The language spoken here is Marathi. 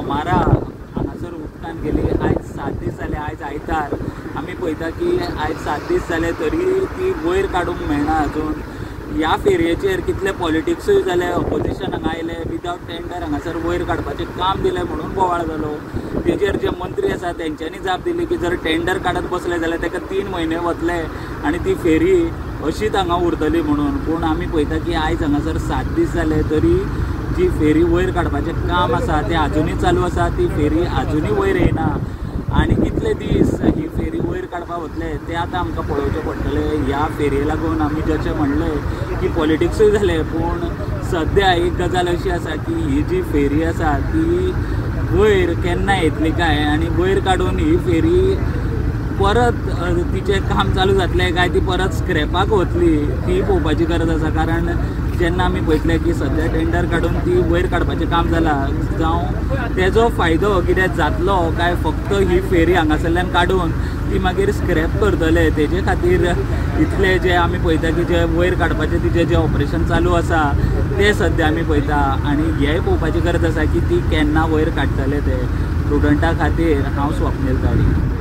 मारा हांगासर उदकान गेली। आयज 7 दीस जाले, आयज आयतार आमी पळयता की आयज 7 दीस जाले तरी ती वयर काडूंक मेळना अजून। ह्या फेरयेचेर कितले पॉलिटिक्सूय जाले, ऑपोजिशन हांगा आयले, विदावट टेंडर हांगासर वयर काडपाचें काम दिलें म्हणून बोवाळ जालो। तेजेर जे मंत्री आसा तेंच्यांनी जाप दिली की जर टेंडर काडत बसले जाल्यार ताका 3 म्हयने वतले आनी ती फेरी अशीच हांगा उरतली म्हणून। पूण आमी पळयता की आयज हांगासर 7 दीस जाले तरी जी फेरी वयर काडपाचें काम आसा तें आजुनूय चालू आसा, ती फेरी आजुनूय वयर येना। आनी कितले दीस ही फेरी वयर काडपाक वतले तें आतां आमकां पळोवचें पडटलें। ह्या फेरये लागून आमी जशें म्हणलें की पॉलिटिक्सूय जालें, पूण सद्या एक गजाल अशी आसा की ही जी फेरी आसा ती वयर केन्ना येतली काय आनी वयर काडून ही फेरी परत तिचें काम चालू जातलें काय ती परत स्क्रॅपाक वतली ती पळोवपाची गरज आसा। कारण जेन्ना आमी पळयतले की सद्या टेंडर काडून ती वयर काडपाचें काम जालां, जावं तेजो फायदो कितें जातलो काय फक्त ही फेरी हांगासरल्यान काडून ती मागीर स्क्रॅप करतले। तेजे खातीर इतले जे आमी पळयता की जे वयर काडपाचें तिचें जे ऑपरेशन चालू आसा तें सद्या आमी पळयता आनी हेंय पळोवपाची गरज आसा की ती केन्ना वयर काडटले ते। स्टुडंटा खातीर हांव स्वप्नील तारी।